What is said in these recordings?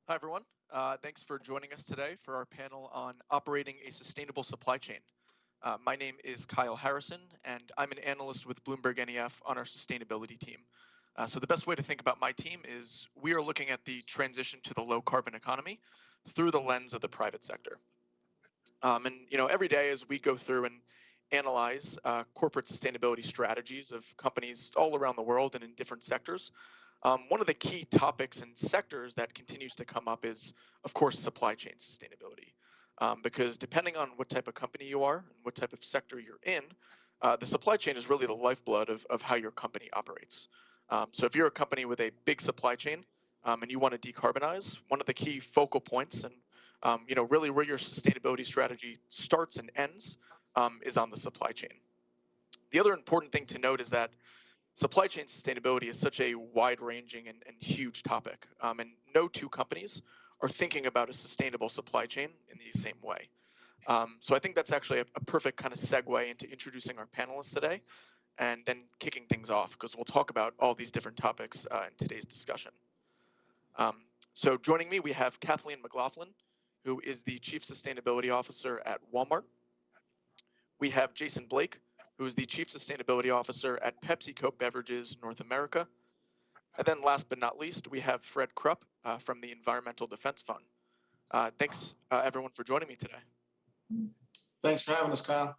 Hi, everyone. Thanks for joining us today for our panel on operating a sustainable supply chain. My name is Kyle Harrison, and I'm an analyst with Bloomberg NEF on our sustainability team. So the best way to think about my team is we are looking at the transition to the low carbon economy through the lens of the private sector. And every day as we go through and analyze corporate sustainability strategies of companies all around the world and in different sectors, one of the key topics and sectors that continues to come up is, of course, supply chain sustainability. Because depending on what type of company you are and what type of sector you're in, the supply chain is really the lifeblood of how your company operates. So if you're a company with a big supply chain and you want to decarbonize, one of the key focal points and really where your sustainability strategy starts and ends is on the supply chain. The other important thing to note is that supply chain sustainability is such a wide ranging and huge topic, and no two companies are thinking about a sustainable supply chain in the same way. So I think that's actually a perfect kind of segue into introducing our panelists today and then kicking things off because we'll talk about all these different topics in today's discussion. Um, so joining me, we have Kathleen McLaughlin, who is the Chief Sustainability Officer at Walmart. We have Jason Blake, who is the Chief Sustainability Officer at PepsiCo Beverages North America. And then last but not least, we have Fred Krupp from the Environmental Defense Fund. Thanks, everyone, for joining me today. Thanks for having us, Kyle.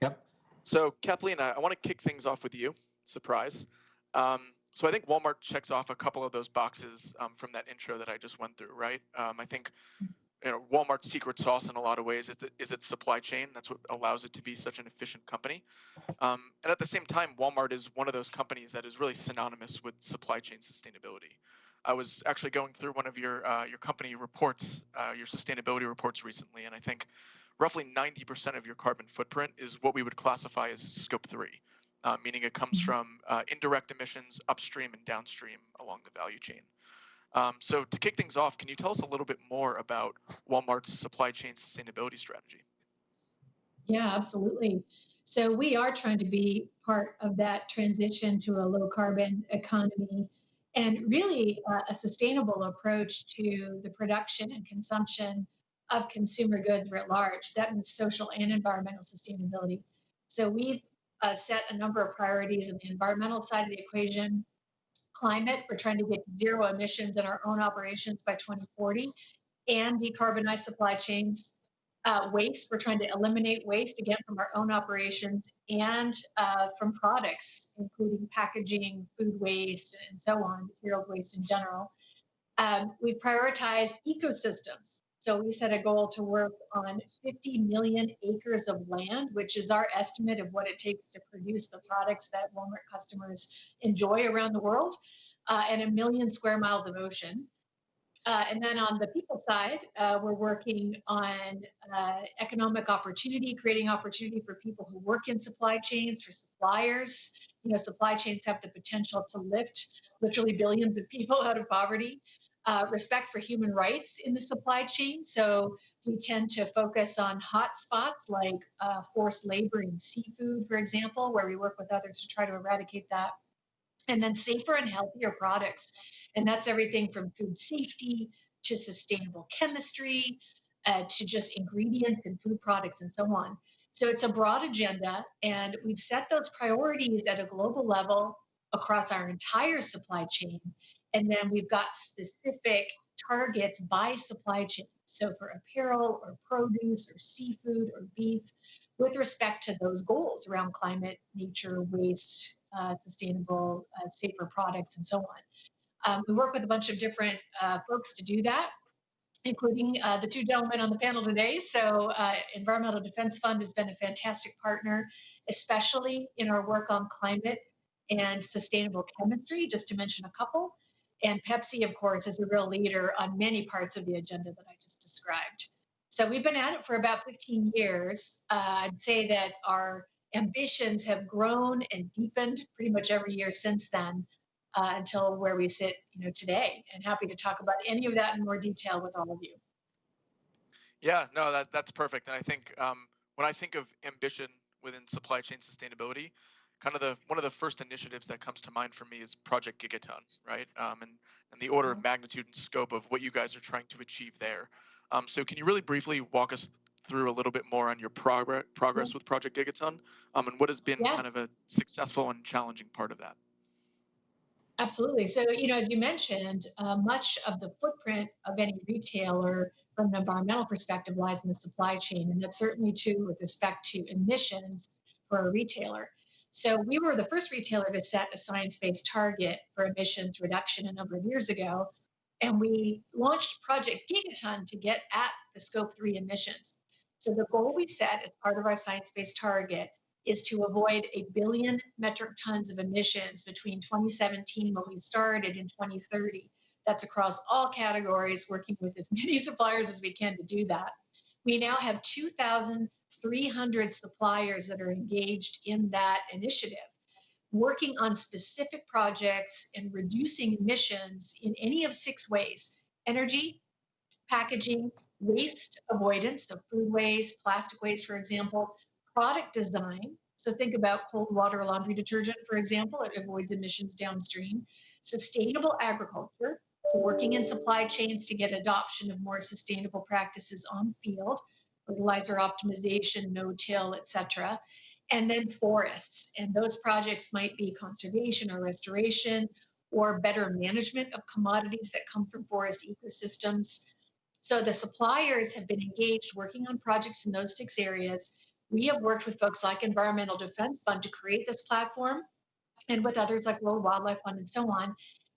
Yep. So, Kathleen, I want to kick things off with you. Surprise. So I think Walmart checks off a couple of those boxes from that intro that I just went through, right? I think Walmart's secret sauce in a lot of ways is its supply chain. That's what allows it to be such an efficient company. And at the same time, Walmart is one of those companies that is really synonymous with supply chain sustainability. I was actually going through one of your company reports, your sustainability reports recently, and I think roughly 90% of your carbon footprint is what we would classify as Scope 3, meaning it comes from indirect emissions upstream and downstream along the value chain. So to kick things off, can you tell us a little bit more about Walmart's supply chain sustainability strategy? Yeah, absolutely. So we are trying to be part of that transition to a low carbon economy and really a sustainable approach to the production and consumption of consumer goods writ large. That means social and environmental sustainability. So we've set a number of priorities in the environmental side of the equation. Climate, we're trying to get zero emissions in our own operations by 2040 and decarbonize supply chains. Waste, we're trying to eliminate waste again from our own operations and from products, including packaging, food waste, and so on, materials waste in general. We've prioritized ecosystems. So we set a goal to work on 50 million acres of land, which is our estimate of what it takes to produce the products that Walmart customers enjoy around the world, and a million square miles of ocean. And then on the people side, we're working on economic opportunity, creating opportunity for people who work in supply chains, for suppliers. Supply chains have the potential to lift literally billions of people out of poverty. Respect for human rights in the supply chain. So we tend to focus on hot spots like forced labor in seafood, for example, where we work with others to try to eradicate that. And then safer and healthier products. And that's everything from food safety to sustainable chemistry to just ingredients and food products and so on. So it's a broad agenda, and we've set those priorities at a global level across our entire supply chain. And then we've got specific targets by supply chain. So for apparel or produce or seafood or beef, with respect to those goals around climate, nature, waste, sustainable, safer products, and so on. We work with a bunch of different folks to do that, including the two gentlemen on the panel today. So Environmental Defense Fund has been a fantastic partner, especially in our work on climate and sustainable chemistry, just to mention a couple. And Pepsi, of course, is a real leader on many parts of the agenda that I just described. So we've been at it for about 15 years. I'd say that our ambitions have grown and deepened pretty much every year since then, until where we sit, today. And happy to talk about any of that in more detail with all of you. Yeah, no, that's perfect. And I think when I think of ambition within supply chain sustainability, kind of one of the first initiatives that comes to mind for me is Project Gigaton, right? And the order of magnitude and scope of what you guys are trying to achieve there. So can you really briefly walk us through a little bit more on your progress with Project Gigaton, and what has been kind of a successful and challenging part of that? Absolutely. So, as you mentioned, much of the footprint of any retailer from an environmental perspective lies in the supply chain. And that's certainly true with respect to emissions for a retailer. So we were the first retailer to set a science-based target for emissions reduction a number of years ago. And we launched Project Gigaton to get at the Scope 3 emissions. So the goal we set as part of our science-based target is to avoid 1 billion metric tons of emissions between 2017, when we started, in 2030. That's across all categories, working with as many suppliers as we can to do that. We now have 2,300 suppliers that are engaged in that initiative, working on specific projects and reducing emissions in any of 6 ways: energy, packaging, waste avoidance, so food waste, plastic waste, for example, product design. So think about cold water laundry detergent, for example, it avoids emissions downstream. Sustainable agriculture, so working in supply chains to get adoption of more sustainable practices on field, fertilizer optimization, no-till, et cetera. And then forests, and those projects might be conservation or restoration or better management of commodities that come from forest ecosystems. So the suppliers have been engaged working on projects in those 6 areas. We have worked with folks like Environmental Defense Fund to create this platform, and with others like World Wildlife Fund and so on.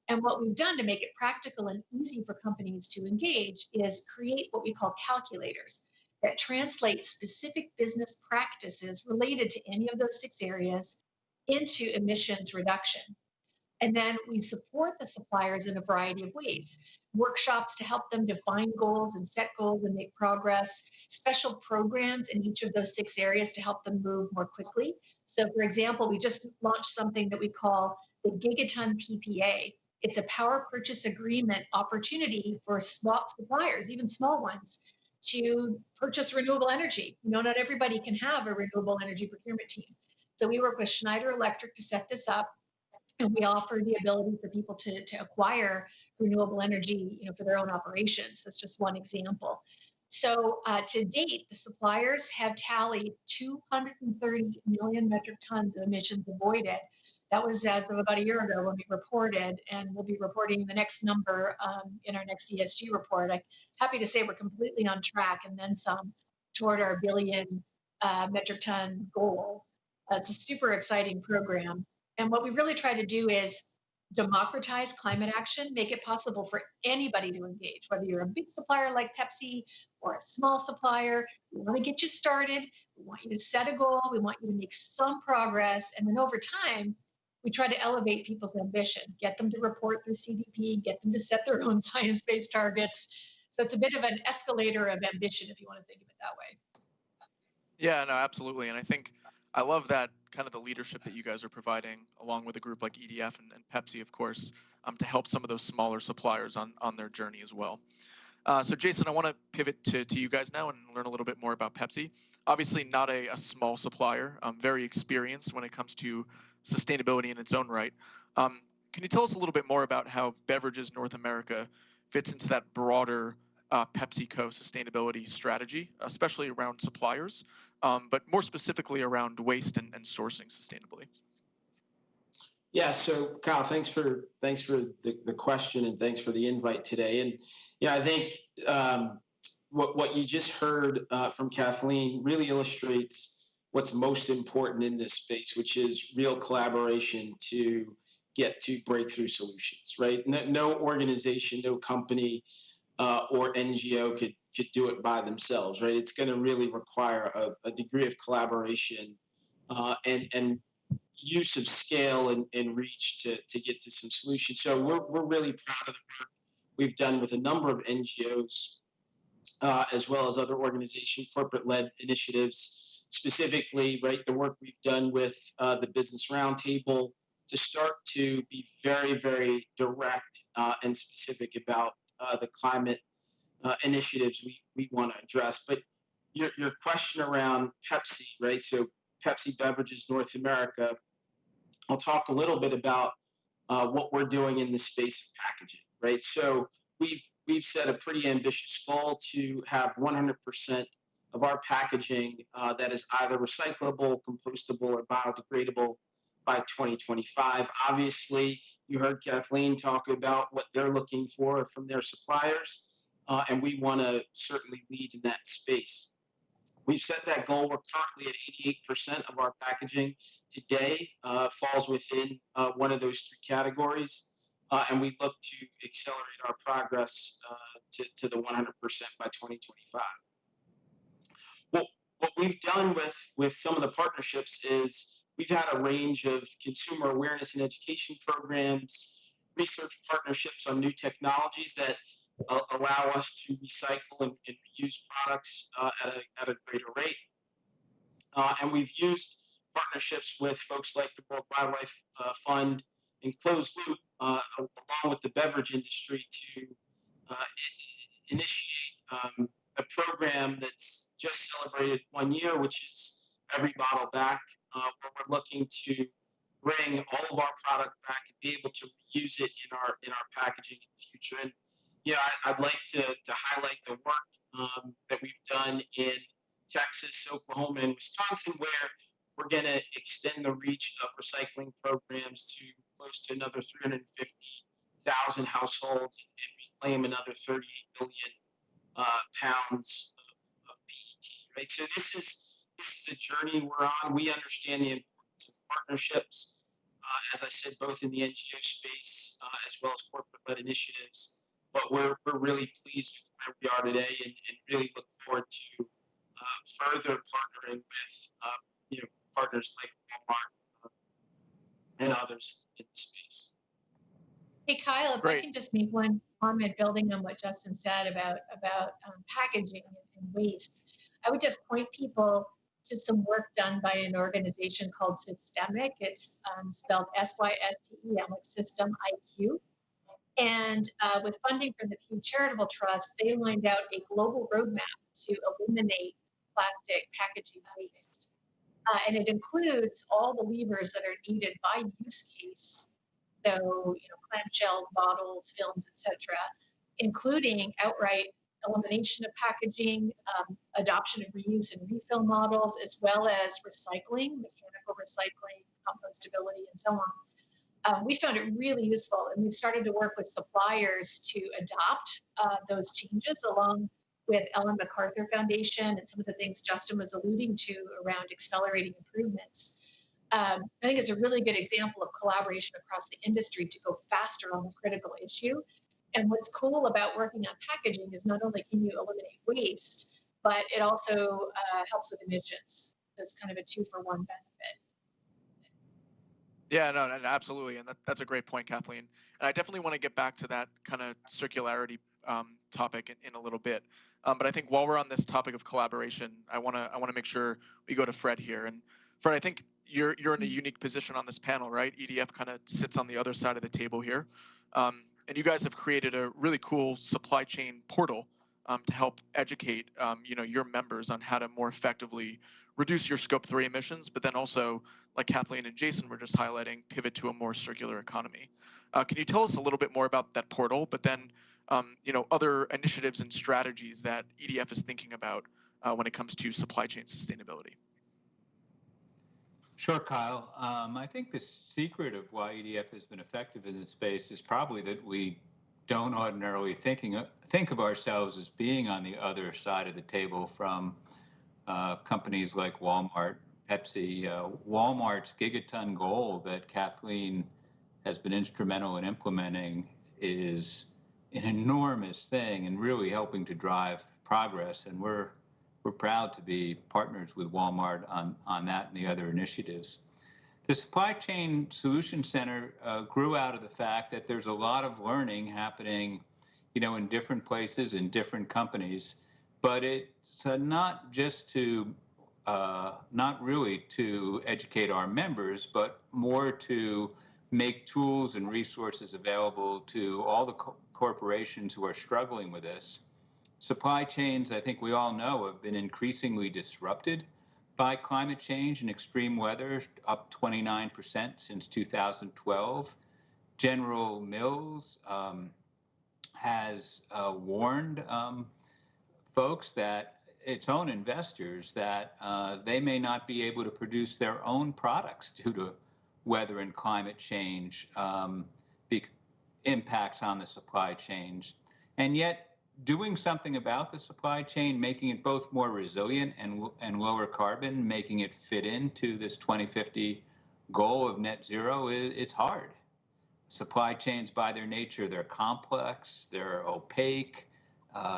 And what we've done to make it practical and easy for companies to engage is create what we call calculators that translate specific business practices related to any of those 6 areas into emissions reduction. And then we support the suppliers in a variety of ways: workshops to help them define goals and set goals and make progress, special programs in each of those 6 areas to help them move more quickly. So, for example, we just launched something that we call the Gigaton PPA. It's a power purchase agreement opportunity for small suppliers, even small ones, to purchase renewable energy. Not everybody can have a renewable energy procurement team. So we work with Schneider Electric to set this up, and we offer the ability for people to acquire renewable energy, for their own operations. That's just one example. So to date, the suppliers have tallied 230 million metric tons of emissions avoided. That was as of about a year ago when we reported, and we'll be reporting the next number in our next ESG report. I'm happy to say we're completely on track and then some toward our billion metric ton goal. It's a super exciting program. And what we really try to do is democratize climate action, make it possible for anybody to engage, whether you're a big supplier like Pepsi or a small supplier. We want to get you started. We want you to set a goal. We want you to make some progress. And then over time, we try to elevate people's ambition, get them to report through CDP, get them to set their own science-based targets. So it's a bit of an escalator of ambition, if you want to think of it that way. Yeah, no, absolutely. And I think I love that kind of the leadership that you guys are providing, along with a group like EDF and Pepsi, of course, to help some of those smaller suppliers on their journey as well. So Jason, I want to pivot to you guys now and learn a little bit more about Pepsi. Obviously not a small supplier, very experienced when it comes to sustainability in its own right. Can you tell us a little bit more about how Beverages North America fits into that broader PepsiCo sustainability strategy, especially around suppliers, but more specifically around waste and sourcing sustainably? Yeah, so Kyle, thanks for the question, and thanks for the invite today. And yeah, I think what you just heard from Kathleen really illustrates what's most important in this space, which is real collaboration to get to breakthrough solutions, right? No organization, no company or NGO could do it by themselves, right? It's going to really require a degree of collaboration and use of scale and reach to get to some solutions. So we're really proud of the work we've done with a number of NGOs, as well as other organizations, corporate-led initiatives, specifically, right, the work we've done with the Business Roundtable to start to be very, very direct and specific about the climate initiatives we want to address. But your question around Pepsi, right? So Pepsi Beverages North America, I'll talk a little bit about what we're doing in the space of packaging, right? So we've set a pretty ambitious goal to have 100% of our packaging that is either recyclable, compostable, or biodegradable by 2025. Obviously, you heard Kathleen talk about what they're looking for from their suppliers, and we want to certainly lead in that space. We've set that goal. We're currently at 88% of our packaging today falls within one of those three categories, and we look to accelerate our progress to the 100% by 2025. What we've done with some of the partnerships is we've had a range of consumer awareness and education programs, research partnerships on new technologies that allow us to recycle and reuse products at a greater rate. And we've used partnerships with folks like the World Wildlife Fund and Closed Loop, along with the beverage industry, to initiate a program that's just celebrated 1 year, which is Every Bottle Back, where we're looking to bring all of our product back and be able to reuse it in our packaging in the future. And I'd like to highlight the work that we've done in Texas, Oklahoma, and Wisconsin, where we're going to extend the reach of recycling programs to close to another 350,000 households and reclaim another 38 billion pounds of PET. Right. So this is a journey we're on. We understand the importance of partnerships, as I said, both in the NGO space as well as corporate-led initiatives. But we're really pleased with where we are today, and really look forward to further partnering with partners like Walmart and others in the space. Hey, Kyle, if I can just make one comment building on what Justin said about packaging and waste, I would just point people to some work done by an organization called Systemic. It's spelled SYSTEM, like System IQ. And with funding from the Pew Charitable Trust, they lined out a global roadmap to eliminate plastic packaging waste. And it includes all the levers that are needed by use case. So, clamshells, bottles, films, etc., including outright elimination of packaging, adoption of reuse and refill models, as well as recycling, mechanical recycling, compostability, and so on. We found it really useful, and we've started to work with suppliers to adopt those changes, along with Ellen MacArthur Foundation and some of the things Justin was alluding to around accelerating improvements. I think it's a really good example of collaboration across the industry to go faster on the critical issue. And what's cool about working on packaging is not only can you eliminate waste, but it also helps with emissions. That's kind of a 2-for-1 benefit. Yeah, no, absolutely. And that's a great point, Kathleen. And I definitely want to get back to that kind of circularity topic in a little bit. But I think while we're on this topic of collaboration, I want to make sure we go to Fred here. And Fred, I think you're in a unique position on this panel, right? EDF kind of sits on the other side of the table here. And you guys have created a really cool supply chain portal to help educate your members on how to more effectively reduce your scope 3 emissions, but then also, like Kathleen and Jason were just highlighting, pivot to a more circular economy. Can you tell us a little bit more about that portal, but then other initiatives and strategies that EDF is thinking about when it comes to supply chain sustainability? Sure, Kyle. I think the secret of why EDF has been effective in this space is probably that we don't ordinarily think of ourselves as being on the other side of the table from companies like Walmart, Pepsi. Walmart's Gigaton goal that Kathleen has been instrumental in implementing is an enormous thing and really helping to drive progress. And we're proud to be partners with Walmart on that and the other initiatives. The Supply Chain Solution Center grew out of the fact that there's a lot of learning happening, in different places, in different companies, but it's not just to, not really to educate our members, but more to make tools and resources available to all the corporations who are struggling with this. Supply chains, I think we all know, have been increasingly disrupted by climate change and extreme weather, up 29% since 2012. General Mills has warned folks that its own investors that they may not be able to produce their own products due to weather and climate change impacts on the supply chain. And yet, doing something about the supply chain, making it both more resilient and lower carbon, making it fit into this 2050 goal of net zero, it's hard. Supply chains, by their nature, they're complex, they're opaque,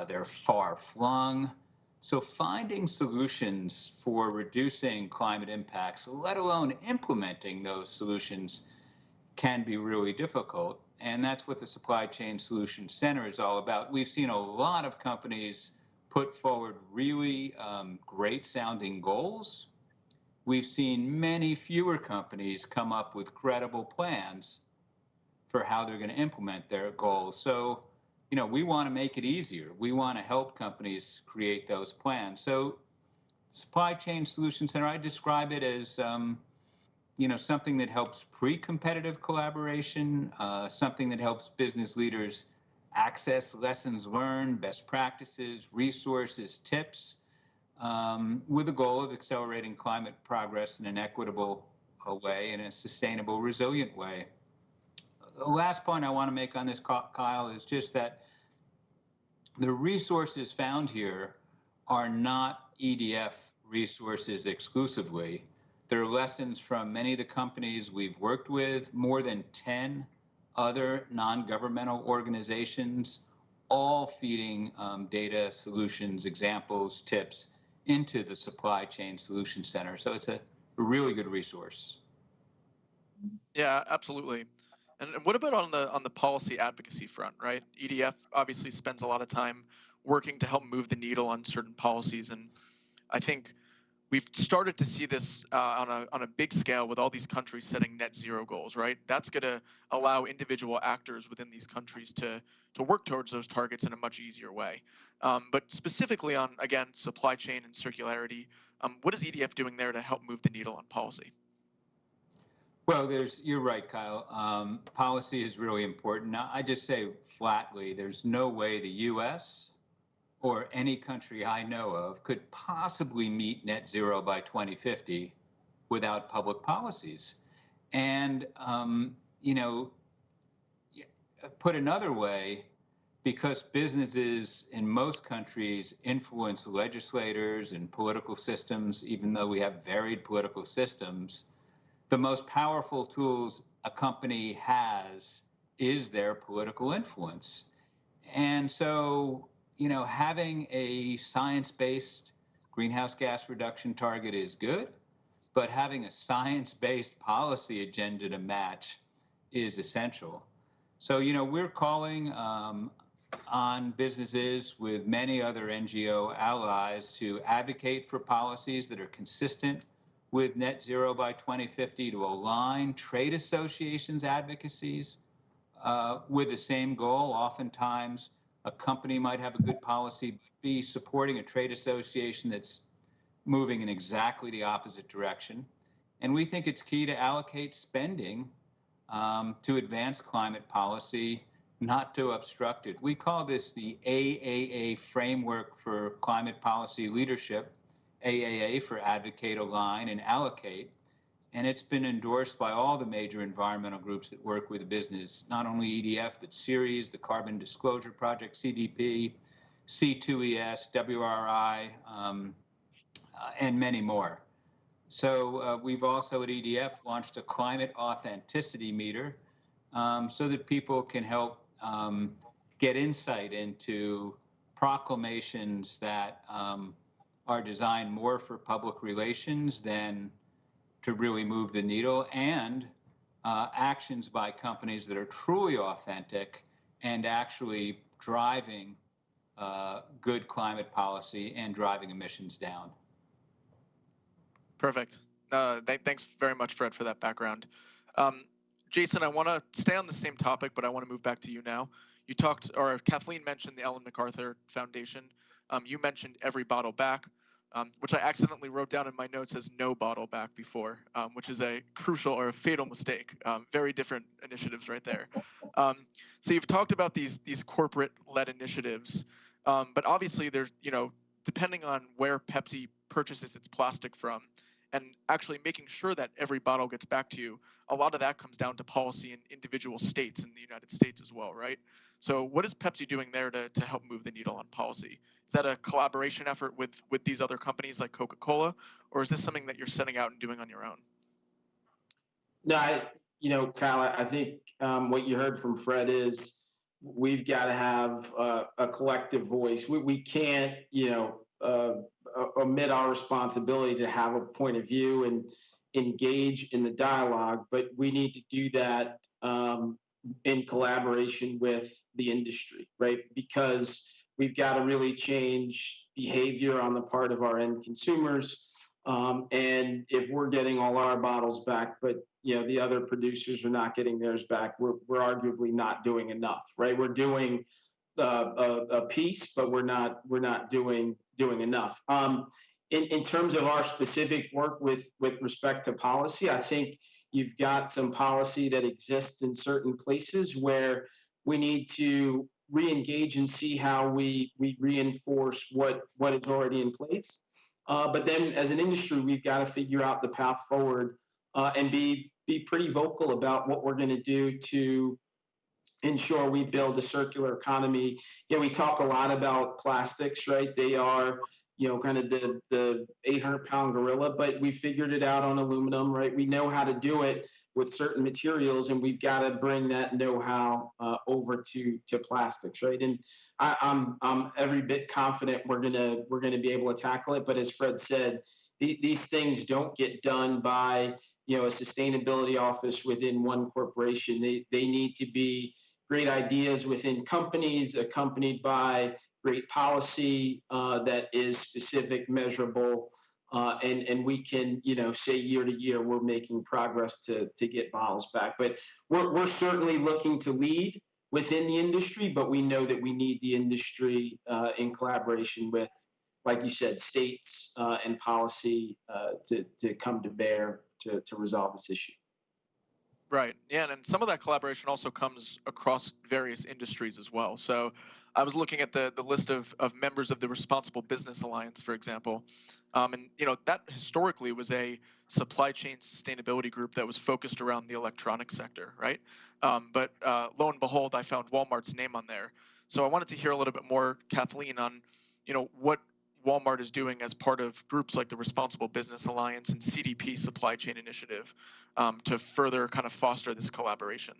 they're far-flung. So finding solutions for reducing climate impacts, let alone implementing those solutions, can be really difficult. And that's what the Supply Chain Solutions Center is all about. We've seen a lot of companies put forward really great sounding goals. We've seen many fewer companies come up with credible plans for how they're going to implement their goals. So, you know, we want to make it easier. We want to help companies create those plans. So Supply Chain Solutions Center, I describe it as you know, something that helps pre-competitive collaboration, something that helps business leaders access lessons learned, best practices, resources, tips, with the goal of accelerating climate progress in an equitable way, in a sustainable, resilient way. The last point I want to make on this, Kyle, is just that the resources found here are not EDF resources exclusively. There are lessons from many of the companies we've worked with, more than 10 other non-governmental organizations, all feeding data solutions, examples, tips into the Supply Chain Solutions Center. So it's a really good resource. Yeah, absolutely. And what about on the policy advocacy front, right? EDF obviously spends a lot of time working to help move the needle on certain policies, and I think we've started to see this on a big scale with all these countries setting net zero goals, right? That's going to allow individual actors within these countries to work towards those targets in a much easier way. But specifically on, again, supply chain and circularity, what is EDF doing there to help move the needle on policy? Well, you're right, Kyle. Policy is really important. Now, I just say flatly, there's no way the U.S. or any country I know of could possibly meet net zero by 2050 without public policies. And, you know, put another way, because businesses in most countries influence legislators and political systems, even though we have varied political systems, the most powerful tools a company has is their political influence. And so, you know, having a science-based greenhouse gas reduction target is good, but having a science-based policy agenda to match is essential. So, you know, we're calling on businesses with many other NGO allies to advocate for policies that are consistent with net zero by 2050, to align trade associations' advocacies with the same goal. Oftentimes, a company might have a good policy, but be supporting a trade association that's moving in exactly the opposite direction. And we think it's key to allocate spending to advance climate policy, not to obstruct it. We call this the AAA framework for climate policy leadership, AAA for advocate, align, and allocate. And it's been endorsed by all the major environmental groups that work with the business, not only EDF, but Ceres, the Carbon Disclosure Project, CDP, C2ES, WRI, and many more. So we've also at EDF launched a climate authenticity meter so that people can help get insight into proclamations that are designed more for public relations than to really move the needle, and actions by companies that are truly authentic and actually driving good climate policy and driving emissions down. Perfect. Thanks very much, Fred, for that background. Jason, I want to stay on the same topic, but I want to move back to you now. You talked, or Kathleen mentioned the Ellen MacArthur Foundation. You mentioned Every Bottle Back. which I accidentally wrote down in my notes as no bottle back before, which is a crucial or a fatal mistake. Very different initiatives right there. So you've talked about these corporate-led initiatives, but obviously there's, depending on where Pepsi purchases its plastic from, and actually making sure that every bottle gets back to you, a lot of that comes down to policy in individual states in the United States as well, right? So what is Pepsi doing there to help move the needle on policy? Is that a collaboration effort with these other companies like Coca-Cola, or is this something that you're setting out and doing on your own? No, Kyle, I think what you heard from Fred is we've got to have a collective voice. We can't, omit our responsibility to have a point of view and engage in the dialogue, but we need to do that in collaboration with the industry, right? Because we've got to really change behavior on the part of our end consumers. And if we're getting all our bottles back, but the other producers are not getting theirs back, we're arguably not doing enough, right? We're doing a piece, but we're not doing enough. In terms of our specific work with respect to policy, I think you've got some policy that exists in certain places where we need to re-engage and see how we reinforce what is already in place. But then as an industry, we've got to figure out the path forward and be pretty vocal about what we're going to do to ensure we build a circular economy. We talk a lot about plastics, right? They are, kind of the 800-pound gorilla, but we figured it out on aluminum, right? We know how to do it with certain materials, and we've got to bring that know-how over to plastics, right? And I'm every bit confident we're gonna be able to tackle it. But as Fred said, these things don't get done by a sustainability office within one corporation. They need to be great ideas within companies, accompanied by great policy that is specific, measurable, and we can, say year to year we're making progress to get bottles back. But we're certainly looking to lead within the industry, but we know that we need the industry in collaboration with, like you said, states and policy to come to bear to resolve this issue. Right. Yeah, and some of that collaboration also comes across various industries as well. So I was looking at the list of members of the Responsible Business Alliance, for example. And that historically was a supply chain sustainability group that was focused around the electronics sector, right? But lo and behold, I found Walmart's name on there. So I wanted to hear a little bit more, Kathleen, on what Walmart is doing as part of groups like the Responsible Business Alliance and CDP Supply Chain Initiative to further kind of foster this collaboration.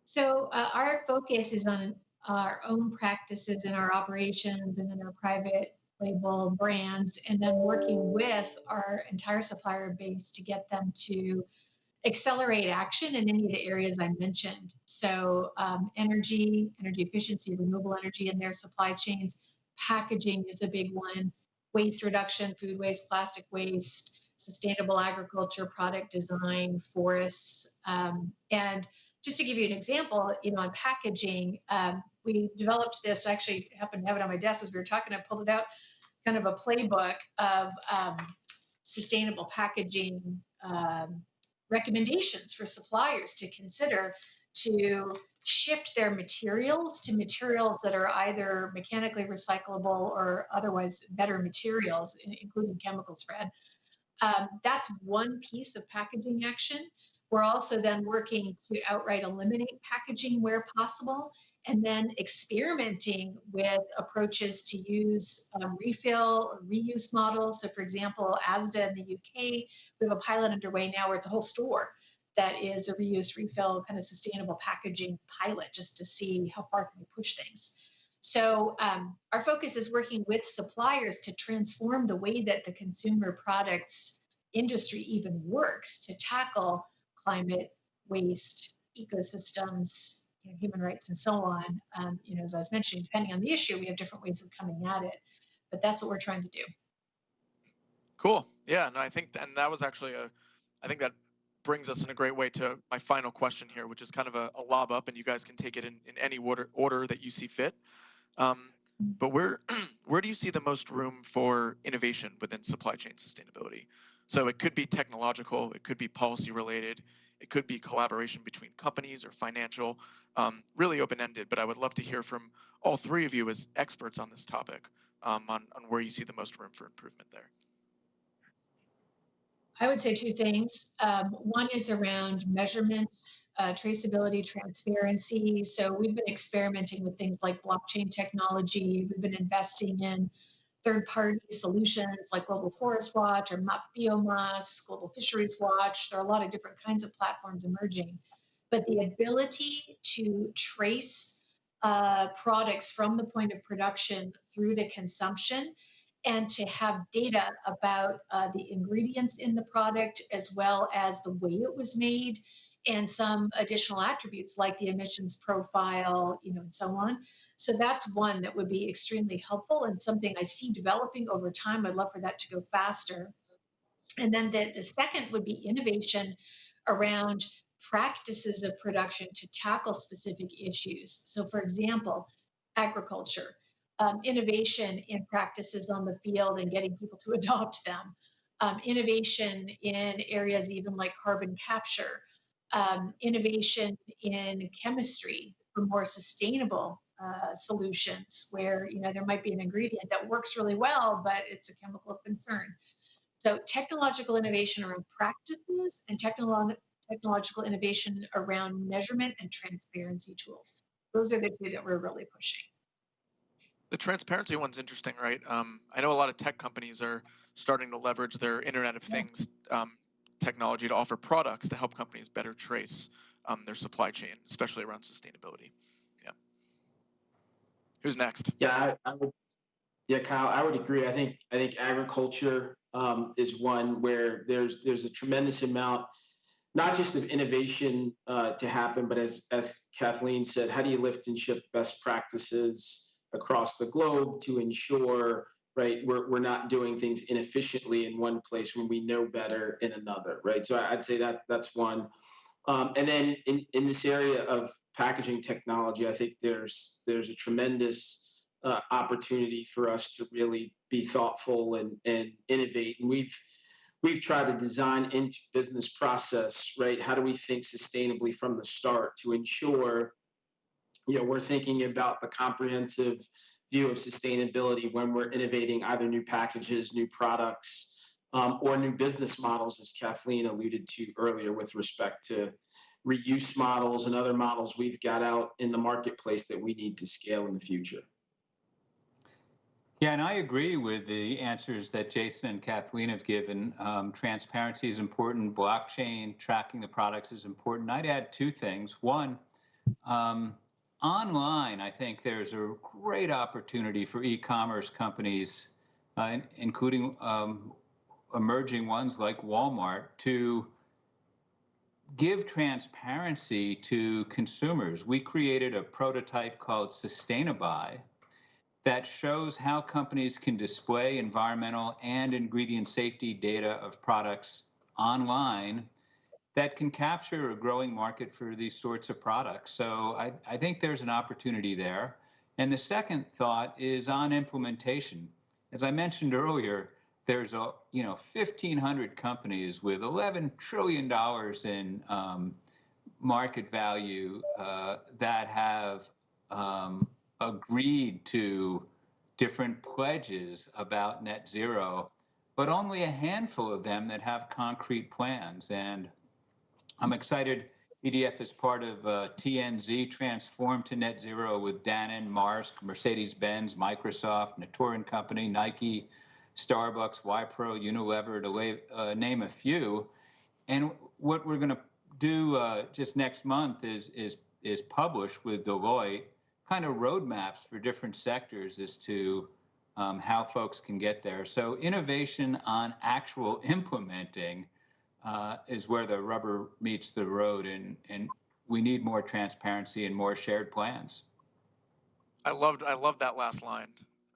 So our focus is on our own practices in our operations and in our private label brands, and then working with our entire supplier base to get them to accelerate action in any of the areas I mentioned. So energy efficiency, renewable energy in their supply chains, packaging is a big one, waste reduction, food waste, plastic waste, sustainable agriculture, product design, forests. And just to give you an example, on packaging, we developed this, actually happened to have it on my desk as we were talking, I pulled it out, kind of a playbook of sustainable packaging recommendations for suppliers to consider to shift their materials to materials that are either mechanically recyclable or otherwise better materials, including chemicals, Fred. That's one piece of packaging action. We're also then working to outright eliminate packaging where possible, and then experimenting with approaches to use refill or reuse models. So for example, ASDA in the UK, we have a pilot underway now where it's a whole store that is a reuse, refill, kind of sustainable packaging pilot, just to see how far can we push things. So our focus is working with suppliers to transform the way that the consumer products industry even works to tackle climate, waste, ecosystems, human rights, and so on. As I was mentioning, depending on the issue, we have different ways of coming at it, but that's what we're trying to do. Cool. Yeah, and I think, and that was actually I think that brings us in a great way to my final question here, which is kind of a lob up, and you guys can take it in any order that you see fit. But we're where do you see the most room for innovation within supply chain sustainability? So it could be technological, it could be policy related, it could be collaboration between companies or financial, really open-ended, but I would love to hear from all three of you as experts on this topic, on where you see the most room for improvement there. I would say two things. One is around measurement, traceability, transparency. So we've been experimenting with things like blockchain technology. We've been investing in third-party solutions like Global Forest Watch or Map Biomass, Global Fisheries Watch. There are a lot of different kinds of platforms emerging. But the ability to trace products from the point of production through to consumption and to have data about the ingredients in the product as well as the way it was made and some additional attributes like the emissions profile, and so on. So that's one that would be extremely helpful and something I see developing over time. I'd love for that to go faster. And then the second would be innovation around practices of production to tackle specific issues. So, for example, agriculture, innovation in practices on the field and getting people to adopt them, innovation in areas even like carbon capture, innovation in chemistry for more sustainable solutions where there might be an ingredient that works really well, but it's a chemical of concern. So technological innovation around practices and technological innovation around measurement and transparency tools. Those are the two that we're really pushing. The transparency one's interesting, right? I know a lot of tech companies are starting to leverage their Internet of Things technology to offer products to help companies better trace their supply chain, especially around sustainability. Yeah. Who's next? Yeah, Kyle, I would agree. I think agriculture is one where there's a tremendous amount, not just of innovation to happen, but as Kathleen said, how do you lift and shift best practices across the globe to ensure, right, we're not doing things inefficiently in one place when we know better in another, right? So I'd say that's one. And then in this area of packaging technology, I think there's a tremendous opportunity for us to really be thoughtful and innovate. And we've tried to design into business process, right? How do we think sustainably from the start to ensure, we're thinking about the comprehensive view of sustainability when we're innovating either new packages, new products, or new business models, as Kathleen alluded to earlier, with respect to reuse models and other models we've got out in the marketplace that we need to scale in the future. Yeah, and I agree with the answers that Jason and Kathleen have given. Transparency is important. Blockchain, tracking the products is important. I'd add two things. One, online, I think there's a great opportunity for e-commerce companies, including emerging ones like Walmart, to give transparency to consumers. We created a prototype called Sustainabuy that shows how companies can display environmental and ingredient safety data of products online that can capture a growing market for these sorts of products. So I think there's an opportunity there. And the second thought is on implementation. As I mentioned earlier, there's 1,500 companies with $11 trillion in market value that have agreed to different pledges about net zero, but only a handful of them that have concrete plans. And I'm excited EDF is part of TNZ, Transform to Net Zero, with Danone, Mars, Mercedes-Benz, Microsoft, Naturian Company, Nike, Starbucks, Wipro, Unilever, to name a few. And what we're going to do just next month is publish with Deloitte kind of roadmaps for different sectors as to how folks can get there. So innovation on actual implementing is where the rubber meets the road, and we need more transparency and more shared plans. I loved that last line.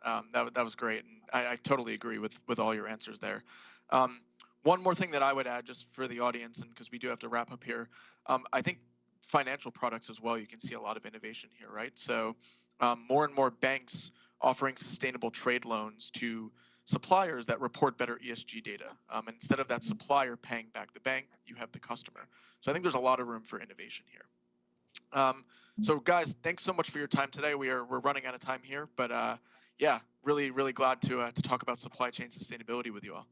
That was great, and I totally agree with all your answers there. One more thing that I would add, just for the audience, and because we do have to wrap up here, I think financial products as well, you can see a lot of innovation here, right? So more and more banks offering sustainable trade loans to suppliers that report better ESG data. And instead of that supplier paying back the bank, you have the customer. So I think there's a lot of room for innovation here. So guys, thanks so much for your time today. We're running out of time here, but yeah, really glad to talk about supply chain sustainability with you all.